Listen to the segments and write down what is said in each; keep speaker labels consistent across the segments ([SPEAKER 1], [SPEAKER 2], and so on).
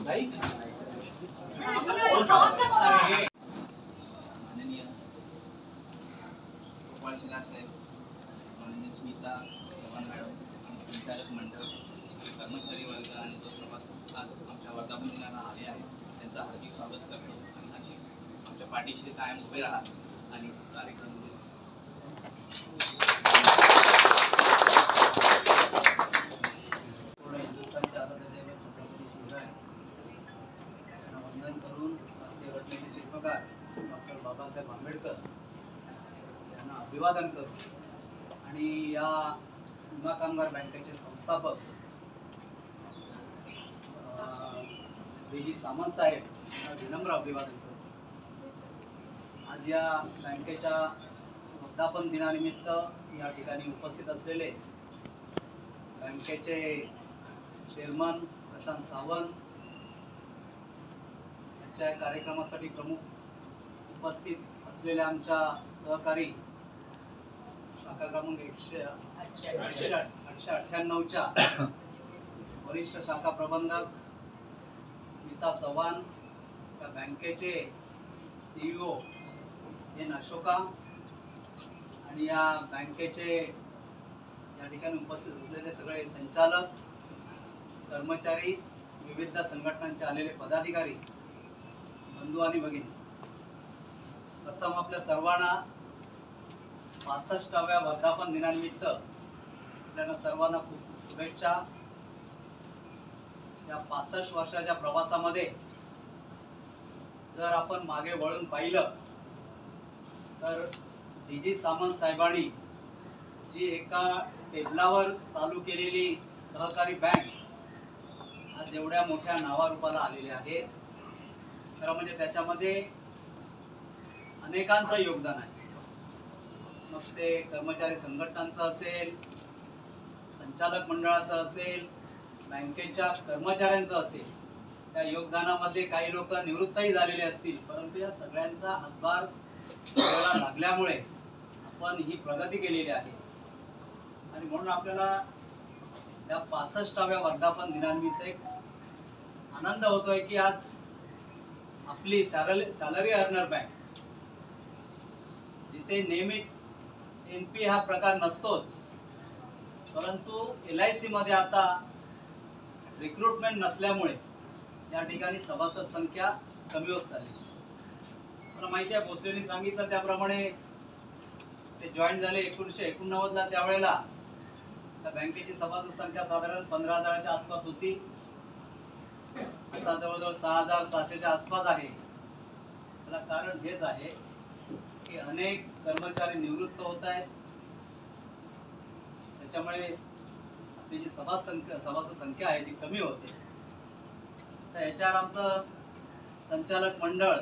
[SPEAKER 1] माननीय गोपाळ शिंगार साहेब, माननीय स्मिता चव्हाण मॅडम आणि संचालक मंडळ, कर्मचारी वर्ग आणि जो सभासद आज आमच्या वर्धापन दिनाला आले आहेत त्यांचं हार्दिक स्वागत करतो आणि अशीच आमच्या पाठीशी कायम उभे राहा आणि कार्यक्रम
[SPEAKER 2] पूर्ण हिंदुस्थानचे आराध्यदैवत छत्रपती शिवराय यांना वंदन करून भारतीय घटनेचे शिल्पकार डॉक्टर बाबासाहेब आंबेडकर यांना अभिवादन करू आणि या विमा कामगार बँकेचे संस्थापक डी सामंत साहेब यांना विनम्र अभिवादन करू। आज या बँकेच्या वर्धापन दिनानिमित्त या ठिकाणी उपस्थित असलेले बँकेचे चेअरमन प्रशांत सावंत यांच्या कार्यक्रमासाठी प्रमुख उपस्थित असलेल्या आमच्या सहकारी शाखा क्रमांक 898च्या वरिष्ठ शाखा प्रबंधक स्मिता चव्हाण, त्या बँकेचे CEO एन अशोका आणि या बँकेचे या ठिकाणी उपस्थित असलेले सगळे संचालक, कर्मचारी, विविध संघटनांचे आलेले पदाधिकारी, बंधू आणि भगिनी, प्रथम आपल्या सर्वांना 65व्या वर्धापन दिनानिमित्त आपल्याला सर्वांना खूप खूप शुभेच्छा। या 65 वर्षाच्या प्रवासामध्ये जर आपण मागे वळून पाहिलं तर डी सामंत साहेबांनी जी एका टेबलावर चालू केलेली सहकारी बँक आज एवढ्या मोठ्या नावारूपाला आलेली आहे। खरं म्हणजे त्याच्यामध्ये अनेकांचं योगदान आहे, मग ते कर्मचारी संघटनांचं असेल, संचालक मंडळाचं असेल, बँकेच्या कर्मचाऱ्यांचं असेल। त्या योगदानामध्ये काही लोक निवृत्तही झालेले असतील, परंतु या सगळ्यांचा हातभार लागल्यामुळे आपण ही प्रगती केलेली आहे आणि म्हणून आपल्याला या 65व्या वर्धापन दिनानिमित्त एक आनंद होतोय की आज आपली सॅलरी अर्नर बँक, जिथे नेहमीच NP हा प्रकार नसतोच, परंतु LIC मध्ये आता रिक्रुटमेंट नसल्यामुळे या ठिकाणी सभासद संख्या कमी होत चालली। मला माहिती आहे, भोसलेंनी सांगितलं त्याप्रमाणे ते जॉईन झाले 1989ला, त्यावेळेला त्या बँकेची सभासद संख्या साधारण 15,000च्या आसपास होती, आता जवळजवळ 6,600च्या आसपास आहे। त्याला कारण हेच आहे की अनेक कर्मचारी निवृत्त होत आहेत, त्याच्यामुळे आपली जी सभासद संख्या आहे ती कमी होते। तर याच्यावर आमचं संचालक मंडळ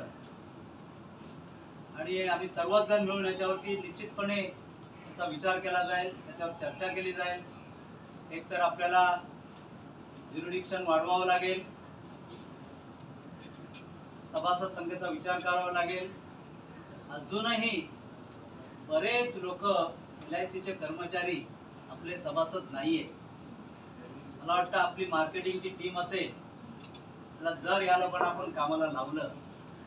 [SPEAKER 2] आणि आम्ही सर्वच जण मिळून याच्यावरती निश्चितपणे याचा विचार केला जाईल, त्याच्यावर चर्चा केली जाईल। एक तर आपल्याला ज्युरिडिक्शन वाढवावं लागेल, सभासद संख्येचा विचार करावा लागेल। अजूनही बरेच लोक LICचे कर्मचारी आपले सभासद नाहीये। मला वाटतं आपली मार्केटिंगची टीम असेल, त्याला जर या लोकांना आपण कामाला लावलं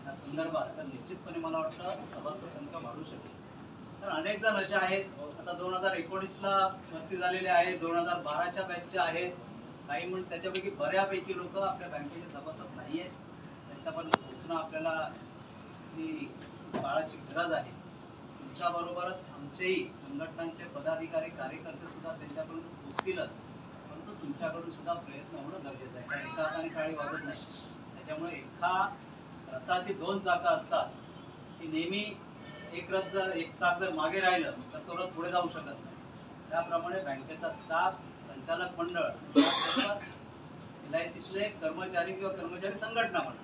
[SPEAKER 2] या संदर्भात, तर निश्चितपणे मला वाटतं सभासद संख्या वाढू शकेल। तर अनेक जण असे आहेत, आता 2019ला भरती झालेले आहेत, 2012च्या बॅचचे आहेत, काही म्हणून त्याच्यापैकी बऱ्यापैकी लोक आपल्या बँकेचे सभासद नाही आहेत। त्याच्यापर्यंत पोहोचणं आपल्याला ही काळाची गरज आहे। तुमच्याबरोबरच आमचेही संघटनांचे पदाधिकारी, कार्यकर्ते सुद्धा त्यांच्यापर्यंत पोहोचतीलच, परंतु तुमच्याकडून सुद्धा प्रयत्न होणं गरजेचं आहे, कारण एका हाताने टाळी वाजत नाही। त्याच्यामुळे एका रथाची 2 चाकं असतात, ती नेहमी एक चाक जर मागे राहिलं तर तो रथ पुढे जाऊ शकत नाही। त्याप्रमाणे बँकेचा स्टाफ, संचालक मंडळ, LICतले कर्मचारी किंवा कर्मचारी संघटना म्हणा,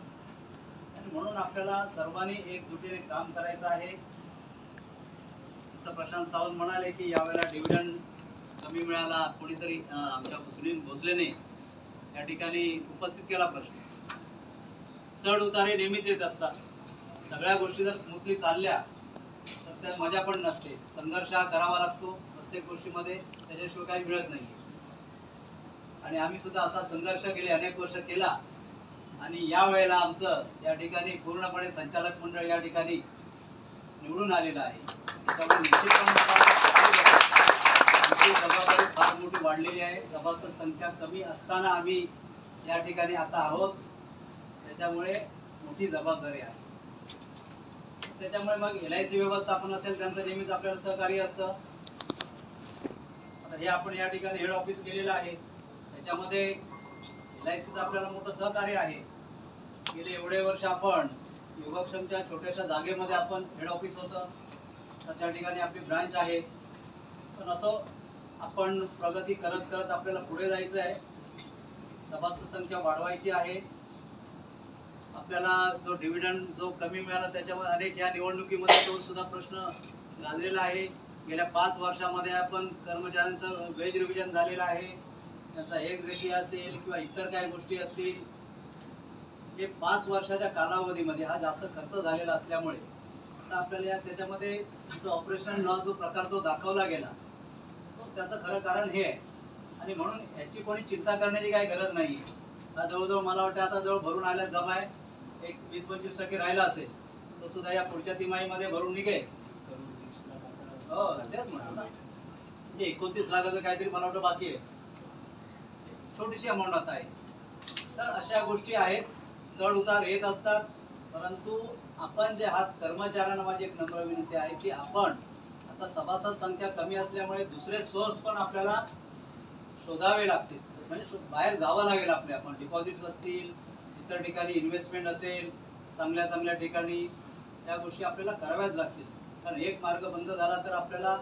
[SPEAKER 2] आणि म्हणून आपल्याला सर्वांनी एकजुटीने काम करायचं आहे। जसं प्रशांत सावंत म्हणाले की यावेळेला डिव्हिडंड कमी मिळाला, कोणीतरी आमच्या सुनील भोसलेने या ठिकाणी उपस्थित केला प्रश्न। चढ उतारे नेहमीच येत असतात, सगळ्या गोष्टी जर स्मूथली चालल्या तर त्यात मजा पण नसते। संघर्ष हा करावा लागतो प्रत्येक गोष्टीमध्ये, त्याच्याशिवाय काही मिळत नाही। आणि आम्ही सुद्धा असा संघर्ष गेले अनेक वर्ष केला आणि या वेळेला आमचं या ठिकाणी पूर्णपणे संचालक मंडळ या ठिकाणी निवडून आलेलं आहे. त्यामुळे निश्चितपणे आमची जबाबदारी फार मोठी वाढलेली आहे. सभासद संख्या कमी असताना आम्ही या ठिकाणी आता आहोत, त्याच्यामुळे मोठी जबाबदारी आहे. त्याच्यामुळे मग LIC व्यवस्थापन असेल त्यांचं नेहमीच आपल्याला सहकार्य असतं. आता हे आपण या ठिकाणी हेड ऑफिस केलेलं आहे, त्याच्यामध्ये LICचं आपल्याला मोठं सहकार्य आहे. गेले एवढे वर्ष आपण योगक्षमच्या छोट्याशा जागेमध्ये आपण हेड ऑफिस होतं, तर त्या ठिकाणी आपली ब्रांच आहे. पण असं आपण प्रगती करत करत आपल्याला पुढे जायचं आहे, सभासद संख्या वाढवायची आहे. आपल्याला जो डिव्हिडंड जो कमी मिळाला त्याच्यामध्ये अनेक या निवडणुकीमध्ये तो सुद्धा प्रश्न गाजलेला आहे. गेल्या 5 वर्षामध्ये आपण कर्मचाऱ्यांचं वेज रिव्हिजन झालेलं आहे, त्यांचा एक रेशियो असेल किंवा इतर काही गोष्टी असतील. हे 5 वर्षाच्या कालावधीमध्ये हा जास्त खर्च झालेला असल्यामुळे आता आपल्याला त्याच्यामध्ये ऑपरेशन लॉस जो प्रकार तो दाखवला गेला, तो त्याचं खरं कारण हे आहे. आणि म्हणून याची कोणी चिंता करण्याची काही गरज नाही. हा जवळजवळ मला वाटतं आता जवळ भरून आल्या जमा आहे, एक 20-25% राहिला असेल, तो सुद्धा या पुढच्या तिमाहीमध्ये भरून निघेल. हो तेच म्हणतो ना, म्हणजे 29 लाखाचं काहीतरी मला वाटतं बाकी आहे, छोटीशी अमाऊंट आता आहे. तर अशा गोष्टी आहेत, चढ उतार येत असतात. परंतु आपण जे आहात कर्मचाऱ्यांना माझी एक नम्र विनंती आहे की आपण आता सभासद संख्या कमी असल्यामुळे दुसरे सोर्स पण आपल्याला शोधावे लागतील. म्हणजे बाहेर जावं लागेल आपल्या, आपण डिपॉझिट्स असतील, इतर ठिकाणी इन्व्हेस्टमेंट असेल, चांगल्या चांगल्या ठिकाणी त्या गोष्टी आपल्याला कराव्याच लागतील. कारण एक मार्ग बंद झाला तर आपल्याला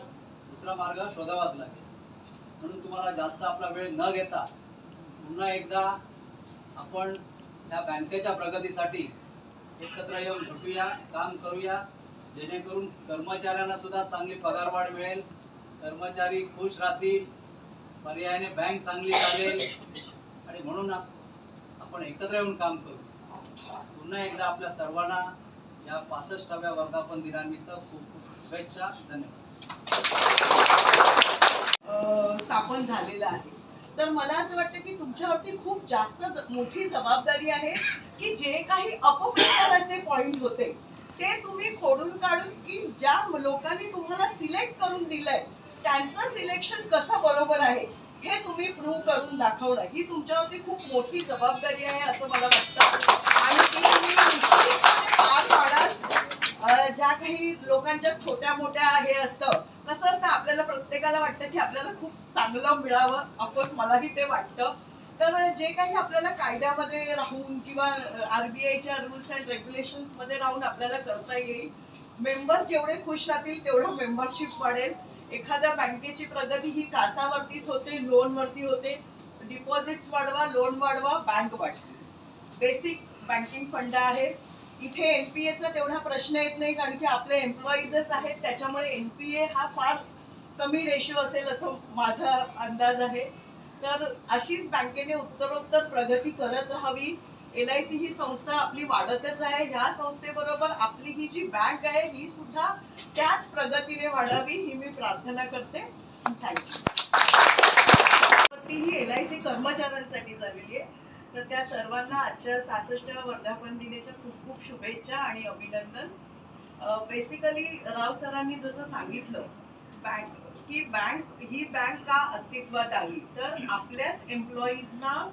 [SPEAKER 2] दुसरा मार्ग शोधावाच लागेल. म्हणून तुम्हाला जास्त आपला वेळ न घेता पुन्हा एकदा आपण या बँकेच्या प्रगतीसाठी एकत्र येऊन झुटूया, काम करूया, जेणेकरून कर्मचाऱ्यांना सुद्धा चांगली पगारवाढ मिळेल, कर्मचारी खुश राहतील, पर्यायाने बँक चांगली चालेल. आणि म्हणून आपण एकत्र येऊन काम करू. पुन्हा एकदा आपल्या सर्वांना या 65व्या वर्धापन दिनानिमित्त खूप खूप शुभेच्छा. धन्यवाद.
[SPEAKER 3] स्थापन झालेलं आहे. तर मला असं वाटतं की तुमच्यावरती खूप जास्त मोठी जबाबदारी आहे की जे काही अपप्रचाराचे पॉइंट होते ते तुम्ही खोडून काढून की ज्या लोकांनी तुम्हाला सिलेक्ट करून दिलंय त्यांचं सिलेक्शन कसं बरोबर आहे हे तुम्ही प्रूव्ह करून दाखवणं ही तुमच्यावरती खूप मोठी जबाबदारी आहे असं मला वाटतं. आणि ती तुम्ही निश्चितपणे पार पाडाल. ज्या काही लोकांच्या छोट्या मोठ्या हे असतं, कसं असतं आपल्याला प्रत्येकाला वाटतं की आपल्याला खूप चांगलं मिळावं. ऑफकोर्स मलाही ते वाटतं. तर जे काही आपल्याला कायद्यामध्ये राहून किंवा RBIच्या रूल्स अँड रेग्युलेशन्स मध्ये राहून आपल्याला करता येईल. मेंबर्स जेवढे खुश राहतील तेवढं मेंबरशिप वाढेल. एखाद्या बँकेची प्रगती ही कासावरतीच होते, लोनवरती होते. डिपॉझिट्स वाढवा, लोन वाढवा, बँक वाढते. बेसिक बँकिंग फंड आहे. इथे NPAचा तेवढा प्रश्न येत नाही कारण की आपले एम्प्लॉईजच आहेत, त्याच्यामुळे NPA हा फार कमी रेशो असेल असं माझा अंदाज आहे. तर अशीच बँकेने उत्तरोत्तर प्रगती करत राहावी. LIC ही संस्था आपली वाढतच आहे. ह्या संस्थेबरोबर आपली ही जी बँक आहे ही सुद्धा त्याच प्रगतीने वाढावी ही मी प्रार्थना करते. थँक्यू. ही LIC कर्मचाऱ्यांसाठी झालेली आहे. तर त्या सर्वांना आजच्या 66व्या वर्धापन दिनाच्या खूप खूप शुभेच्छा आणि अभिनंदन. बेसिकली राव सरांनी जसं सांगितलं बँक का अस्तित्वात आली तर आपल्याच एम्प्लॉईजना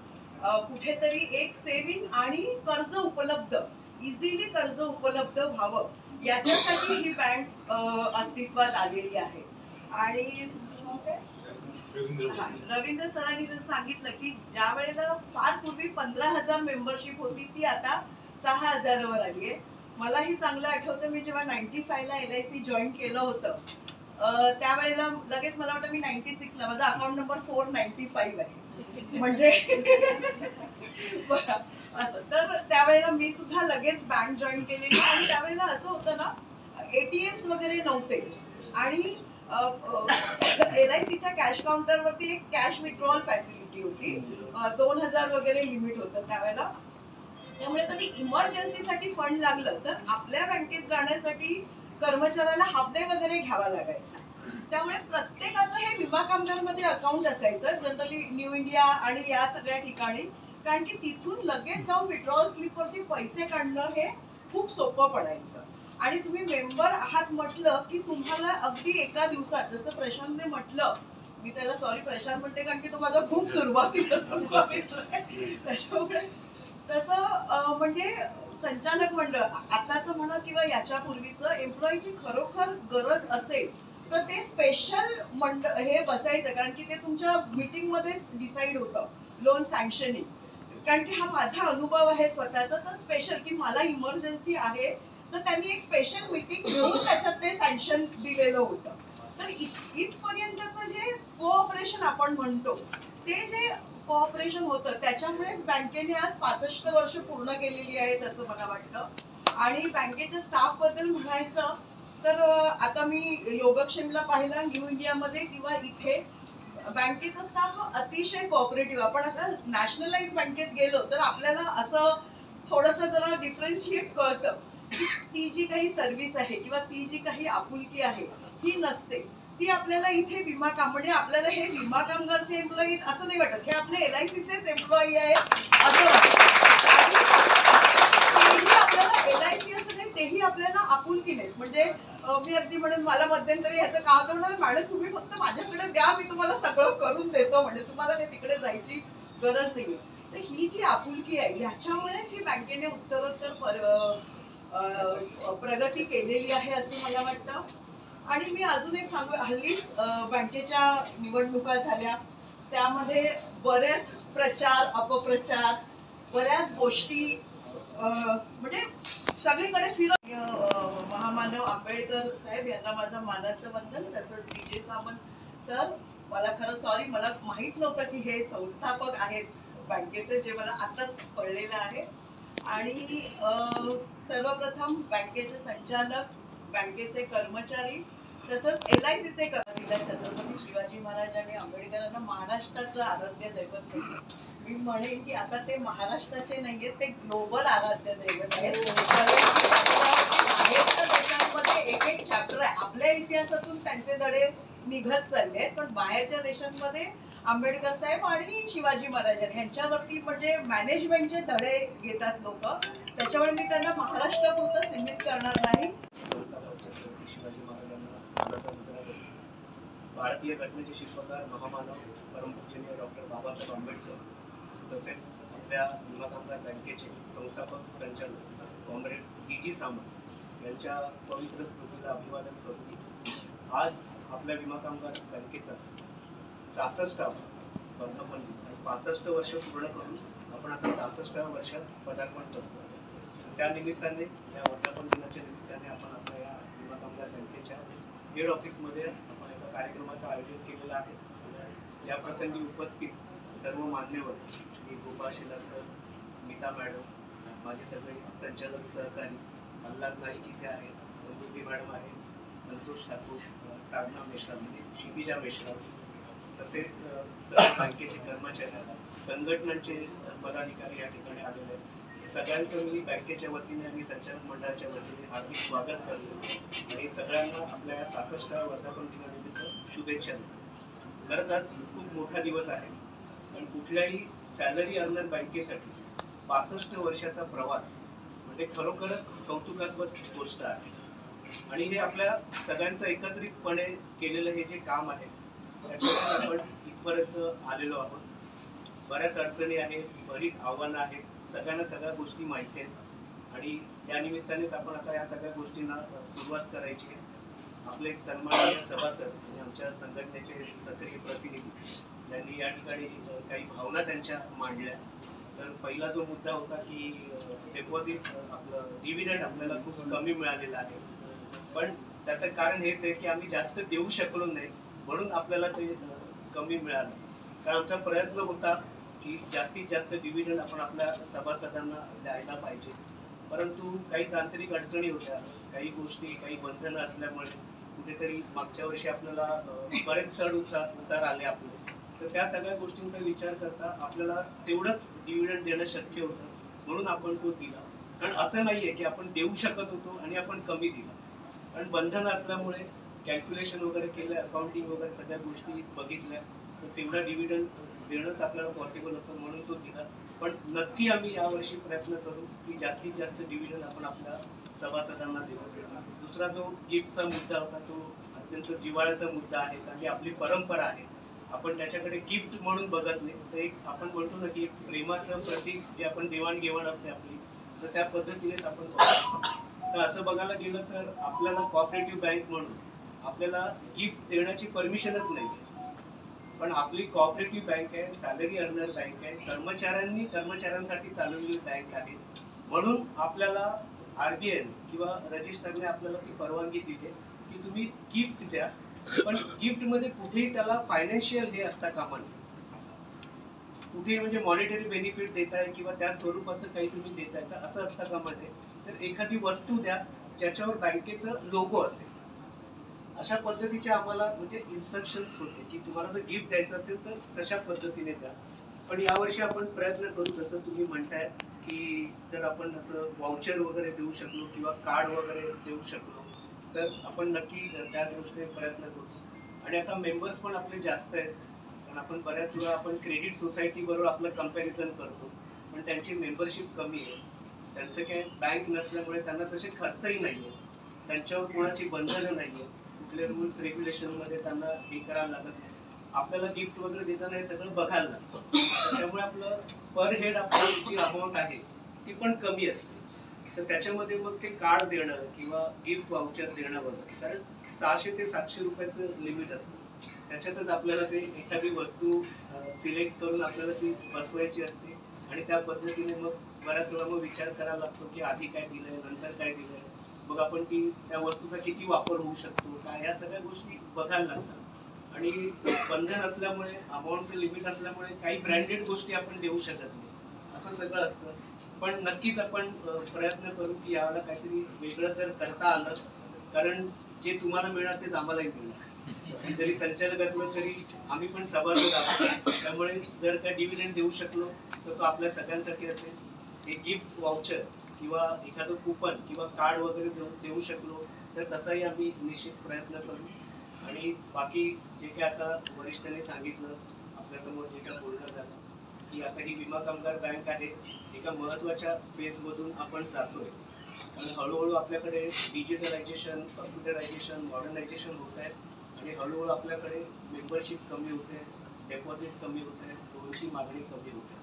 [SPEAKER 3] कुठेतरी एक सेविंग आणि कर्ज उपलब्ध, इझिली कर्ज उपलब्ध व्हावं याच्यासाठी ही बँक अस्तित्वात आलेली आहे. आणि रवींद्र सरांनी जर सांगितलं की ज्या वेळेला फार पूर्वी 15,000 मेंबरशिप होती ती आता 6,000 वर आली आहे. मलाही चांगलं आठवतं मी जेव्हा 95 ला LIC जॉईन केलं होतं त्यावेळेला लगेच मला वाटतं मी 96 ला माझा अकाउंट नंबर 495 आहे म्हणजे असं. तर त्यावेळेला मी सुद्धा लगेच बँक जॉईन केलेली आणि त्यावेळेला असं होतं ना ATMs वगैरे नव्हते आणि LICच्या कॅश काउंटरवरती एक कॅश विड्रॉल फॅसिलिटी होती. 2,000 वगैरे लिमिट होतं त्यावेळेला. त्यामुळे कधी इमर्जन्सीसाठी फंड लागलं तर आपल्या बँकेत जाण्यासाठी कर्मचाऱ्याला हप्ते वगैरे घ्यावा लागायचा. त्यामुळे प्रत्येकाचं हे विमा कामगारमध्ये अकाउंट असायचं जनरली न्यू इंडिया आणि या सगळ्या ठिकाणी. कारण की तिथून लगेच जाऊन विड्रॉल स्लिपवरती पैसे काढणं हे खूप सोपं पडायचं. आणि तुम्ही मेंबर आहात म्हटलं की तुम्हाला अगदी एका दिवसात, जसं प्रशांतने म्हटलं, मी त्याला सॉरी प्रशांत म्हणते कारण की तो माझा खूप सुरुवातीला समजा मित्र आहे. त्याच्यामुळे तसं म्हणजे संचालक मंडळ आताचं म्हणा किंवा याच्यापूर्वीचं एम्प्लॉईची खरोखर गरज असेल तर ते स्पेशल मंडळ हे बसायचं, कारण की ते तुमच्या मीटिंग मध्येच डिसाईड होतं लोन सँक्शनिंग. कारण की हा माझा अनुभव आहे स्वतःचा, तर स्पेशल की मला इमर्जन्सी आहे तर त्यांनी एक स्पेशल मीटिंग घेऊन त्याच्यात ते सँक्शन दिलेलं होतं. तर इथपर्यंतचं जे कोऑपरेशन आपण म्हणतो ते जे कोऑपरेशन होतं त्याच्यामुळेच बँकेने आज 65 वर्ष पूर्ण केलेली आहेत असं मला वाटतं. आणि बँकेच्या स्टाफ बद्दल म्हणायचं तर आता मी योगक्षेमला पाहिला न्यू इंडियामध्ये किंवा इथे बँकेचा स्टाफ अतिशय कोऑपरेटिव्ह. आपण आता नॅशनलाइज बँकेत गेलो तर आपल्याला असं थोडंसं जरा डिफरन्शिएट कळतं की ती जी काही सर्व्हिस आहे किंवा ती जी काही आपुलकी आहे ही नसते. ती आपल्याला इथे विमा म्हणजे आपल्याला हे विमा कामगारचे एम्प्लॉई असं नाही वाटत, हे आपले LICचेच एम्प्लॉई आहेत असं वाटतं. आणि तेही आपल्याला LIC असं नाही, तेही आपल्याला आपुलकीनेच म्हणजे मी अगदी म्हणेन मला मध्यंतरी याचं का होतं म्हणून मॅडम तुम्ही फक्त माझ्याकडे द्या, मी तुम्हाला सगळं करून देतो म्हणजे तुम्हाला काही तिकडे जायची गरज नाहीये. तर ही जी आपुलकी आहे ह्याच्यामुळेच ही बँकेने उत्तरोत्तर प्रगती केलेली आहे असं मला वाटतं. आणि मी अजून एक सांगू, हल्लीच बँकेच्या निवडणुका झाल्या, त्यामध्ये बरेच प्रचार अपप्रचार बऱ्याच गोष्टी म्हणजे सगळीकडे फिरत महामानव आंबेडकर साहेब यांना माझं मानाचं वंदन. तसंच DJ सामंत सर, मला खरं सॉरी, मला माहित नव्हतं की हे संस्थापक आहेत बँकेचे, जे मला आताच कळलेलं आहे. आणि सर्वप्रथम बँकेचे संचालक, बँकेचे कर्मचारी, तसंच LICचे कर्मचारी, छत्रपती शिवाजी महाराज आणि आंबेडकरांना महाराष्ट्राचं आराध्य दैवत आहे. मी म्हणेन की आता ते महाराष्ट्राचे नाहीये, ते ग्लोबल आराध्य दैवत आहेत. बाहेरच्या देशांमध्ये एक एक चॅप्टर आहे, आपल्या इतिहासातून त्यांचे धडे निघत चालले आहेत, पण बाहेरच्या देशांमध्ये आंबेडकर साहेब आणि शिवाजी महाराज यांच्यावरती म्हणजे मॅनेजमेंटचे धडे घेतात लोक. त्याच्यामुळे मी त्यांना महाराष्ट्रापुरतं सीमित करणार नाही.
[SPEAKER 4] शिवाजी महाराजांना भारतीय घटनेचे शिल्पकार महामानव परमपूजनीय डॉक्टर बाबासाहेब आंबेडकर, तसेच आपल्या विमा कामगार बँकेचे संस्थापक संचालक कॉम्रेड DJ सामंत यांच्या पवित्र स्मृतीला अभिवादन करून आज आपल्या विमा कामगार बँकेचा 66वा वर्धापन आणि 65 वर्ष पूर्ण करून आपण आता 66व्या वर्षात पदार्पण करतो. त्या निमित्ताने या वर्धापन दिनाच्या निमित्ताने आपण आपल्या या विमा कामगार बँकेच्या हेड ऑफिसमध्ये आपण एका कार्यक्रमाचं आयोजन केलेलं आहे. या प्रसंगी उपस्थित सर्व मान्यवर श्री गोपाळ शेलार सर, स्मिता मॅडम, माझे सगळे संचालक सहकारी, अल्लाद नाईक इथे आहेत, समृद्धी मॅडम आहे, संतोष ठाकूर, साधना मेश्राम, शिबिजा मेश्राम, तसेच सर्व बँकेचे कर्मचारी, संघटनांचे पदाधिकारी या ठिकाणी आलेले आहेत. सगळ्यांचं मी बँकेच्या वतीने आणि संचालक मंडळाच्या वतीने हार्दिक स्वागत करतो आणि सगळ्यांना आपल्या 66व्या वर्धापन दिनानिमित्त शुभेच्छा देतो. खरंच आज खूप मोठा दिवस आहे, पण कुठल्याही सॅलरी अर्नर बँकेसाठी 65 वर्षाचा प्रवास म्हणजे खरोखरच कौतुकास्पद गोष्ट आहे. आणि हे आपल्या सगळ्यांचं एकत्रितपणे केलेलं हे जे काम आहे त्याच्यामुळे आपण इथपर्यंत आलेलो आहोत. बऱ्याच अडचणी आहेत, बरीच आव्हानं आहेत, सगळ्यांना सगळ्या गोष्टी माहिती आहेत आणि या निमित्तानेच आपण आता या सगळ्या गोष्टींना सुरुवात करायची आहे. आपले एक सन्माननीय सभासद आणि आमच्या संघटनेचे सक्रिय प्रतिनिधी यांनी या ठिकाणी काही भावना त्यांच्या मांडल्या. तर पहिला जो मुद्दा होता की डिपॉझिट आपलं डिव्हिडंड आपल्याला खूप कमी मिळालेलं आहे, पण त्याचं कारण हेच आहे की आम्ही जास्त देऊ शकलो नाही म्हणून आपल्याला ते कमी मिळालं. तर आमचा प्रयत्न होता की जास्तीत जास्त डिव्हिडंड आपण आपल्या सभासदांना द्यायला पाहिजे, परंतु काही तांत्रिक अडचणी होत्या, काही गोष्टी, काही बंधनं असल्यामुळे कुठेतरी मागच्या वर्षी आपल्याला बरेच चढ उतार आले आपले. तर त्या सगळ्या गोष्टींचा विचार करता आपल्याला तेवढंच डिव्हिडंड देणं शक्य होतं म्हणून आपण तो दिला. कारण असं नाहीये की आपण देऊ शकत होतो आणि आपण कमी दिला, कारण बंधनं असल्यामुळे कॅल्क्युलेशन वगैरे केलं, अकाउंटिंग वगैरे सगळ्या गोष्टी बघितल्या, तर तेवढा डिव्हिडंड देणंच आपल्याला पॉसिबल होतं म्हणून तो दिला. पण नक्की आम्ही यावर्षी प्रयत्न करू की जास्तीत जास्त डिव्हिडंड आपण आपल्या सभासदांना देऊ. दुसरा जो गिफ्टचा मुद्दा होता तो अत्यंत जिव्हाळ्याचा मुद्दा आहे, कारण की आपली परंपरा आहे. आपण त्याच्याकडे गिफ्ट म्हणून बघत नाही, तर एक आपण म्हणतो ना की एक प्रेमाचं प्रतीक जे आपण देवाणघेवाण असते आपली, तर त्या पद्धतीनेच आपण बघतो. तर असं बघायला गेलं तर आपल्याला कोऑपरेटिव्ह बँक म्हणून आपल्याला गिफ्ट देण्याची परमिशनच नाही, पण आपली कोऑपरेटिव्ह बँक आहे, सॅलरी अर्नर बँक आहे, कर्मचाऱ्यांसाठी चालवलेली बँक आहे. म्हणून आपल्याला RBI किंवा रजिस्टरने आपल्याला ती परवानगी दिली की तुम्ही गिफ्ट द्या, पण गिफ्ट मध्ये कुठेही त्याला फायनान्शियल हे असता कामा नये. कुठेही म्हणजे मॉनिटरी बेनिफिट देताय किंवा त्या स्वरूपाचं काही तुम्ही देताय तर असं असता कामा नये. तर एखादी वस्तू द्या ज्याच्यावर बँकेचं लोगो असेल. अशा पद्धतीचे आम्हाला म्हणजे इन्स्ट्रक्शन्स होते की तुम्हाला जर गिफ्ट द्यायचं असेल तर तशा पद्धतीने द्या. पण यावर्षी आपण प्रयत्न करू, जसं तुम्ही म्हणताय की जर आपण असं वाउचर वगैरे देऊ शकलो किंवा कार्ड वगैरे देऊ शकलो तर आपण नक्की त्या दृष्टीने प्रयत्न करू. आणि आता मेंबर्स पण आपले जास्त आहेत, कारण आपण बऱ्याच वेळा आपण क्रेडिट सोसायटी बरोबर आपलं कंपॅरिझन करतो, पण त्यांची मेंबरशिप कमी आहे. त्यांचं काय बँक नसल्यामुळे त्यांना तसे खर्चही नाही आहे, त्यांच्यावर कोणाची बंधनं नाही आहे, कुठल्या रूल्स रेग्युलेशनमध्ये त्यांना हे करायला लागत नाही. आपल्याला गिफ्ट वगैरे देताना हे सगळं बघायला लागतं, त्यामुळे आपलं पर हेड आपली जी अमाऊंट आहे ती पण कमी असते. तर त्याच्यामध्ये मग ते कार्ड देणं किंवा गिफ्ट वाउचर देणं वगैरे, कारण 600 ते 700 रुपयाचं लिमिट असतं. त्याच्यातच आपल्याला ते एखादी वस्तू सिलेक्ट करून आपल्याला ती बसवायची असते आणि त्या पद्धतीने मग बऱ्याच वेळा मग विचार करायला लागतो की आधी काय दिलंय नंतर काय दिलंय, मग आपण ती त्या वस्तूचा किती वापर होऊ शकतो काय, ह्या सगळ्या गोष्टी बघायला लागतात. आणि बंधन असल्यामुळे अमाऊंटचं लिमिट असल्यामुळे काही ब्रँडेड गोष्टी आपण देऊ शकत नाही, असं सगळं असतं. पण नक्कीच आपण प्रयत्न करू की याला काहीतरी वेगळं जर करता आलं, कारण जे तुम्हाला मिळणार तेच आम्हालाही मिळणार. जरी संचालक असलं तरी आम्ही पण सभासद आहोत, त्यामुळे जर का डिव्हिडंड देऊ शकलो तर तो आपल्या सगळ्यांसाठी असेल. एक गिफ्ट वाउचर किंवा एखादं कुपन किंवा कार्ड वगैरे देऊ शकलो तर तसाही आम्ही निश्चित प्रयत्न करू. आणि बाकी जे काही आता वरिष्ठांनी सांगितलं, आपल्यासमोर जे काही बोलणं झालं की आता ही विमा कामगार बँक आहे, एका महत्त्वाच्या फेजमधून आपण जातोय. आणि हळूहळू आपल्याकडे डिजिटलायझेशन, कम्प्युटरायझेशन, मॉडर्नायझेशन होत आहे आणि हळूहळू आपल्याकडे मेंबरशिप कमी होते, डेपॉझिट कमी होते, लोनची मागणी कमी होते.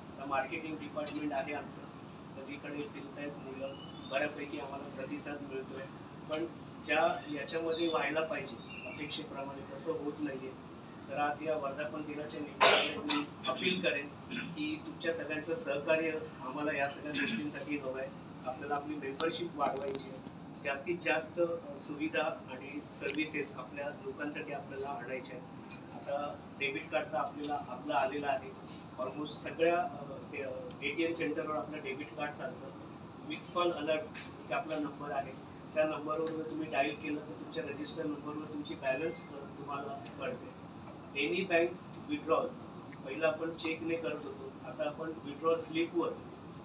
[SPEAKER 4] आता मार्केटिंग डिपार्टमेंट आहे आमचं, सगळीकडे फिरतायत मुलं, बऱ्यापैकी आम्हाला प्रतिसाद मिळतोय. पण ज्या याच्यामध्ये व्हायला पाहिजे अपेक्षेप्रमाणे तसं होत नाहीये. तर आज या वर्धापन दिनाच्या निमित्ताने मी अपील करेन की तुमच्या सगळ्यांचं सहकार्य आम्हाला या सगळ्या गोष्टींसाठी हवं आहे. आपल्याला आपली मेंबरशिप वाढवायची आहे, जास्तीत जास्त सुविधा आणि सर्व्हिसेस आपल्या लोकांसाठी आपल्याला आणायच्या आहेत. आता डेबिट कार्ड तर आपलं आलेलं आहे, ऑलमोस्ट सगळ्या ATM सेंटरवर आपलं डेबिट कार्ड चालतं. मिस कॉल अलर्ट एक आपला नंबर आहे, त्या नंबरवर तुम्ही डायल केलं तर तुमच्या रजिस्टर नंबरवर तुमची बॅलन्स तुम्हाला कळते. एनी बँक विड्रॉल पहिलं आपण चेकने करत होतो, आता आपण विड्रॉल स्लिपवर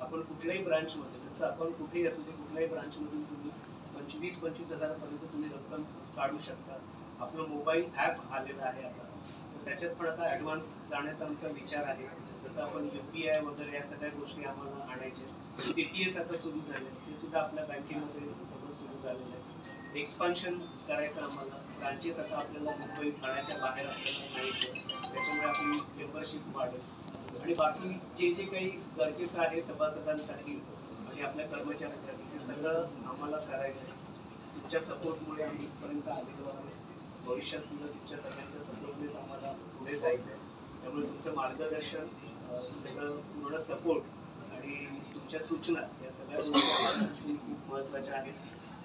[SPEAKER 4] आपण कुठल्याही ब्रांचमध्ये, जसं आपण कुठेही असू दे कुठल्याही ब्रांचमधून तुम्ही 25-25 हजारापर्यंत तुम्ही रक्कम काढू शकता. आपलं मोबाईल ॲप आलेलं आहे आता, तर त्याच्यात पण आता ॲडव्हान्स जाण्याचा आमचा विचार आहे. जसं आपण UPI वगैरे या सगळ्या गोष्टी आम्हाला आणायच्या. CTS आता सुरू झाले, ते सुद्धा आपल्या बँकेमध्ये सगळं सुरू झालेलं आहे. एक्सपान्शन करायचं आम्हाला, ब्रांचेस आता आपल्याला मुंबई ठाण्याच्या बाहेर आपल्याला न्यायचे, त्याच्यामुळे आपली मेंबरशिप वाढेल. आणि बाकी जे काही गरजेचं आहे सभासदांसाठी आणि आपल्या कर्मचाऱ्यांसाठी ते सगळं आम्हाला करायचं आहे. तुमच्या सपोर्टमुळे आम्ही इथपर्यंत आलेलो आहोत. भविष्यात सुद्धा तुमच्या सगळ्यांच्या सपोर्टनेच आम्हाला पुढे जायचं आहे. त्यामुळे तुमचं मार्गदर्शन, तुमचं पूर्ण सपोर्ट आणि तुमच्या सूचना या सगळ्या गोष्टी खूप महत्त्वाच्या आहेत.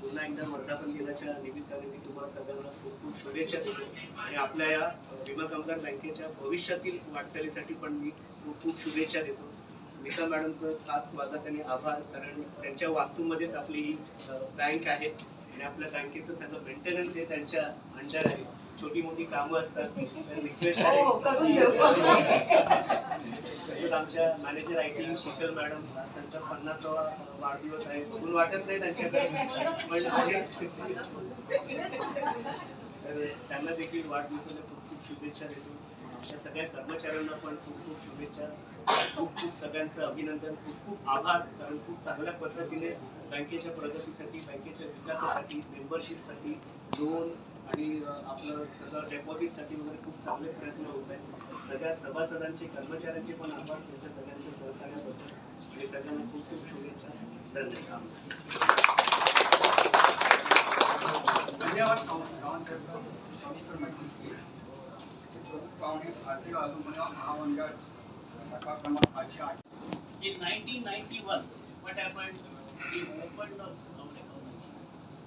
[SPEAKER 4] पुन्हा एकदा वर्धापन दिनाच्या निमित्ताने मी तुम्हाला सगळ्यांना खूप खूप शुभेच्छा देतो आणि आपल्या या विमा कामगार बँकेच्या भविष्यातील वाटचालीसाठी पण मी खूप खूप शुभेच्छा देतो. स्मिता मॅडमचं खास स्वागताने आभार, कारण त्यांच्या वास्तूमध्येच आपली ही बँक आहे आणि आपल्या बँकेचं सगळं मेंटेनन्स हे त्यांच्या अंडर आहे. छोटी मोठी कामं असतात तर रिक्वेस्ट आहे. तसंच आमच्या मॅनेजर IT शीतल मॅडम, त्यांचा 50वा वाढदिवस आहे. बघून वाटत नाही त्यांच्याकडे, पण आहे. तर त्यांना देखील वाढदिवसाला खूप खूप शुभेच्छा देतो. त्या सगळ्या कर्मचाऱ्यांना पण खूप खूप शुभेच्छा, खूप खूप सगळ्यांचं अभिनंदन, खूप खूप आभार. कारण खूप चांगल्या पद्धतीने बँकेच्या प्रगतीसाठी, बँकेच्या विकासासाठी, मेंबरशिपसाठी, लोन आणि आपलं सगळं डेपॉझिटसाठी वगैरे खूप चांगले प्रयत्न होत आहेत. सगळ्या सभासदांचे, कर्मचाऱ्यांचे पण आभार त्यांच्या सगळ्यांच्या सहकार्याबद्दल. आणि सगळ्यांना खूप खूप शुभेच्छा. धन्यवाद.
[SPEAKER 5] धन्यवाद सावंत साहेब. सविस्तर माहिती पाहुणे भारतीय आलुमना महामंडळ शाखा क्रमांक 808.
[SPEAKER 2] In 1991, what happened? We opened up our account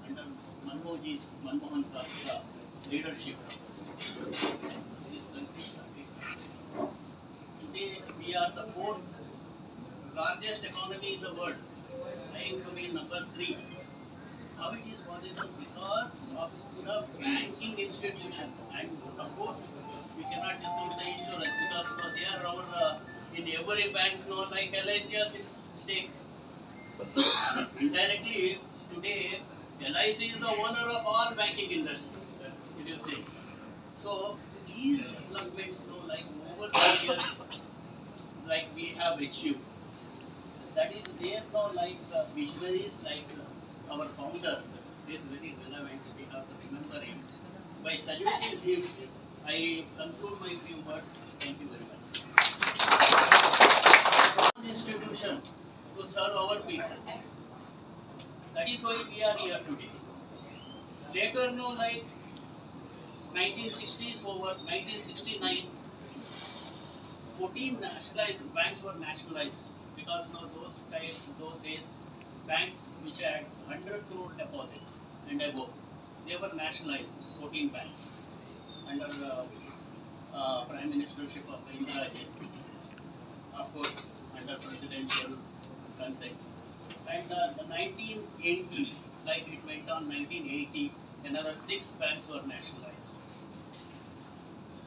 [SPEAKER 2] under Manmohan Sahib's leadership. This country started. Today, we are the fourth largest economy in the world, trying to be number 3. How it is possible? Because of the banking institution, and of course, we cannot discount the insurance because they are our in every bank, no, like LIC has its stake. Indirectly, today LIC is the owner of all banking industry. Did you say? So these developments, no, like over the years, like we have achieved. That is there now, like visionaries like our founder is very relevant. We have to remember him. By saluting him, I conclude my few words. Thank you very much. Institution to serve our people. That is why we are here today. Later, no, like 1960s over 1969, 14 nationalized banks were nationalized because no, those days, banks which had 100 crore deposit and above, they were nationalized. 14 banks under Prime Ministership of Indira Gandhi, of course under presidential consent. And the 1980, like it went on 1980, another 6 banks were nationalized.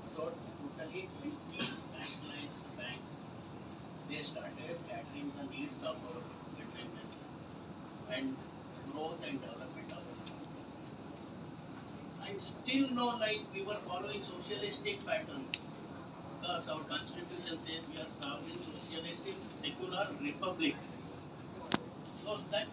[SPEAKER 2] So totally 20 nationalized banks. They started catering the needs of our countrymen and growth and development of our country. And still no, like we were following socialistic pattern because our constitution says we are sovereign, socialistic, secular republic. So that